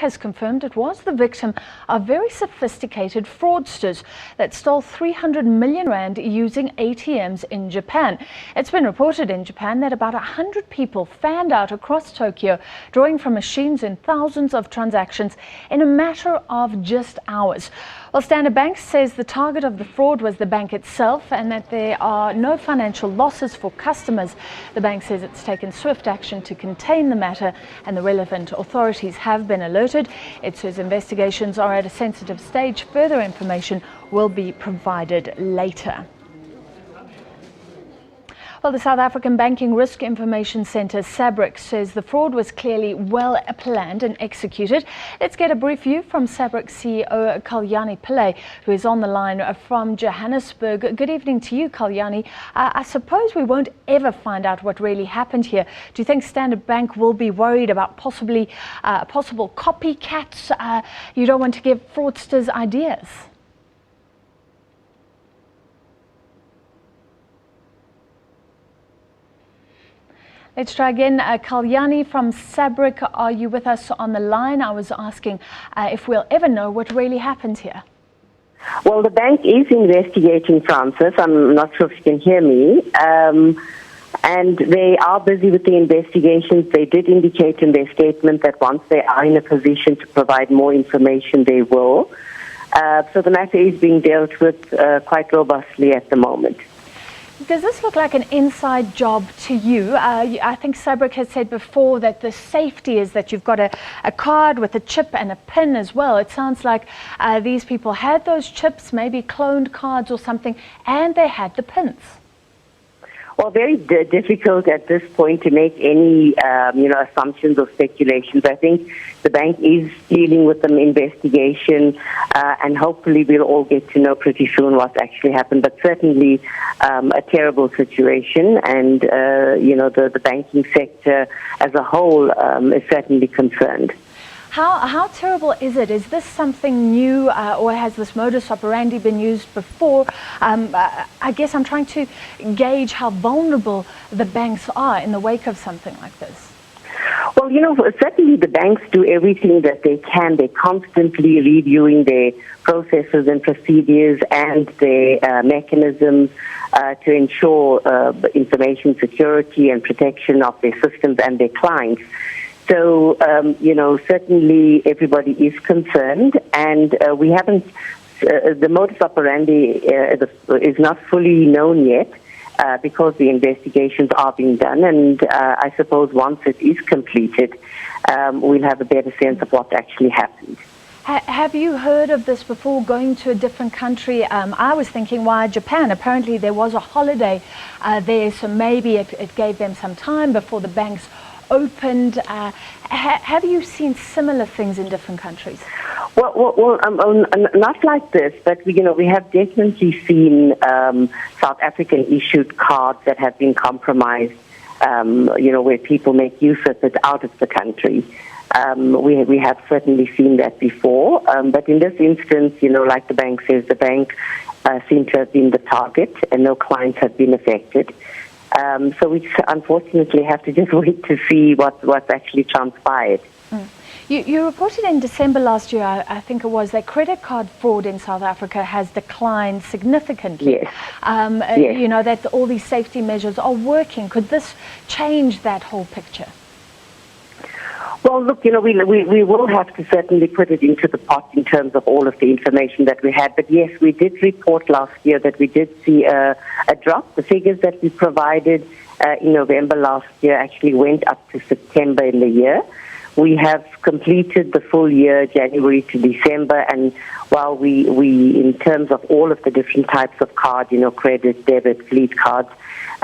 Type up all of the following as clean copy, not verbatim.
has confirmed it was the victim of very sophisticated fraudsters that stole 300 million rand using ATMs in Japan. It's been reported in Japan that about 100 people fanned out across Tokyo, drawing from machines in thousands of transactions in a matter of just hours. Well, Standard Bank says the target of the fraud was the bank itself and that there are no financial losses for customers. The bank says it's taken swift action to contain the matter and the relevant authorities have been alerted. It says investigations are at a sensitive stage. Further information will be provided later. Well, the South African Banking Risk Information Centre, SABC, says the fraud was clearly well planned and executed. Let's get a brief view from SABC CEO Kalyani Pillay, who is on the line from Johannesburg. Good evening to you, Kalyani. I suppose we won't ever find out what really happened here. Do you think Standard Bank will be worried about possible copycats? You don't want to give fraudsters ideas. Let's try again. Kalyani from SABC, are you with us on the line? I was asking if we'll ever know what really happened here. Well, the bank is investigating, Francis. I'm not sure if you can hear me. And they are busy with the investigations. They did indicate in their statement that once they are in a position to provide more information, they will. So the matter is being dealt with quite robustly at the moment. Does this look like an inside job to you? I think SABC has said before that the safety is that you've got a card with a chip and a pin as well. It sounds like these people had those chips, maybe cloned cards or something, and they had the pins. Well, very difficult at this point to make any, assumptions or speculations. I think the bank is dealing with an investigation, and hopefully we'll all get to know pretty soon what actually happened. But certainly a terrible situation, and the banking sector as a whole is certainly concerned. How terrible is it? Is this something new, or has this modus operandi been used before? I guess I'm trying to gauge how vulnerable the banks are in the wake of something like this. Well, certainly the banks do everything that they can. They're constantly reviewing their processes and procedures and their mechanisms to ensure information security and protection of their systems and their clients. So, certainly everybody is concerned, and we haven't, the modus operandi is not fully known yet because the investigations are being done, and I suppose once it is completed, we'll have a better sense of what actually happened. Have you heard of this before, going to a different country? I was thinking, why Japan? Apparently there was a holiday there, so maybe it gave them some time before the banks opened. Have you seen similar things in different countries? Well, not like this, but we have definitely seen South African issued cards that have been compromised. Where people make use of it out of the country. We have certainly seen that before, but in this instance, like the bank says, the bank seemed to have been the target, and no clients have been affected. So we unfortunately have to just wait to see what's actually transpired. You reported in December last year, I think it was, that credit card fraud in South Africa has declined significantly. Yes. Yes. That all these safety measures are working. Could this change that whole picture? Well, look, we will have to certainly put it into the pot in terms of all of the information that we had. But yes, we did report last year that we did see a drop. The figures that we provided in November last year actually went up to September in the year. We have completed the full year, January to December, and while we in terms of all of the different types of cards, credit, debit, fleet cards,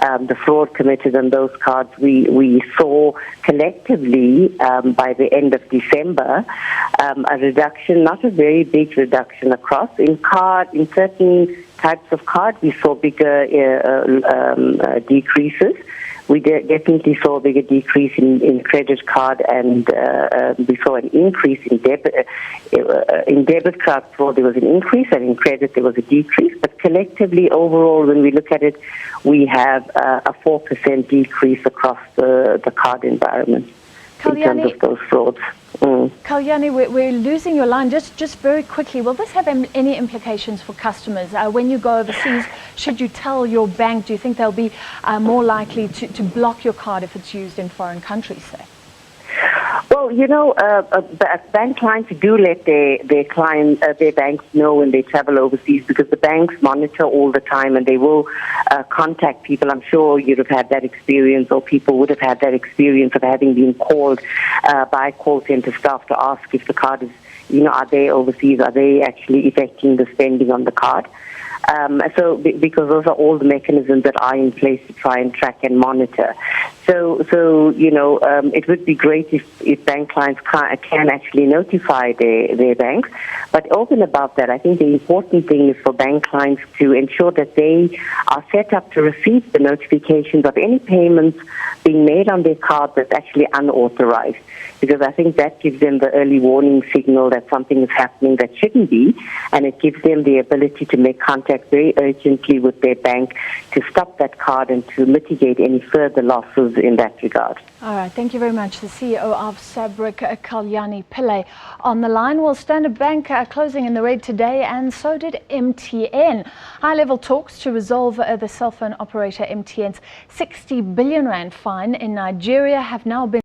the fraud committed on those cards, we saw collectively by the end of December a reduction, not a very big reduction across. In certain types of card, we saw bigger decreases. We definitely saw a bigger decrease in credit card, and we saw an increase in debit. In debit card fraud, there was an increase, and in credit, there was a decrease. But collectively, overall, when we look at it, we have a 4% decrease across the card environment in terms of those frauds. Kalyani, we're losing your line just very quickly. Will this have any implications for customers? When you go overseas, should you tell your bank, do you think they'll be more likely to block your card if it's used in foreign countries, say? Well, bank clients do let their banks know when they travel overseas, because the banks monitor all the time and they will contact people. I'm sure you'd have had that experience, or people would have had that experience of having been called by call center staff to ask if the card is, are they overseas? Are they actually effecting the spending on the card? Because those are all the mechanisms that are in place to try and track and monitor. So it would be great if bank clients can actually notify their banks. But over and above that, I think the important thing is for bank clients to ensure that they are set up to receive the notifications of any payments being made on their card that's actually unauthorized. Because I think that gives them the early warning signal that something is happening that shouldn't be, and it gives them the ability to make contact very urgently with their bank to stop that card and to mitigate any further losses in that regard. All right, thank you very much. The CEO of SABC, Kalyani Pillay, on the line. Well, Standard Bank closing in the red today, and so did MTN. High-level talks to resolve the cell phone operator MTN's 60 billion rand fine in Nigeria have now been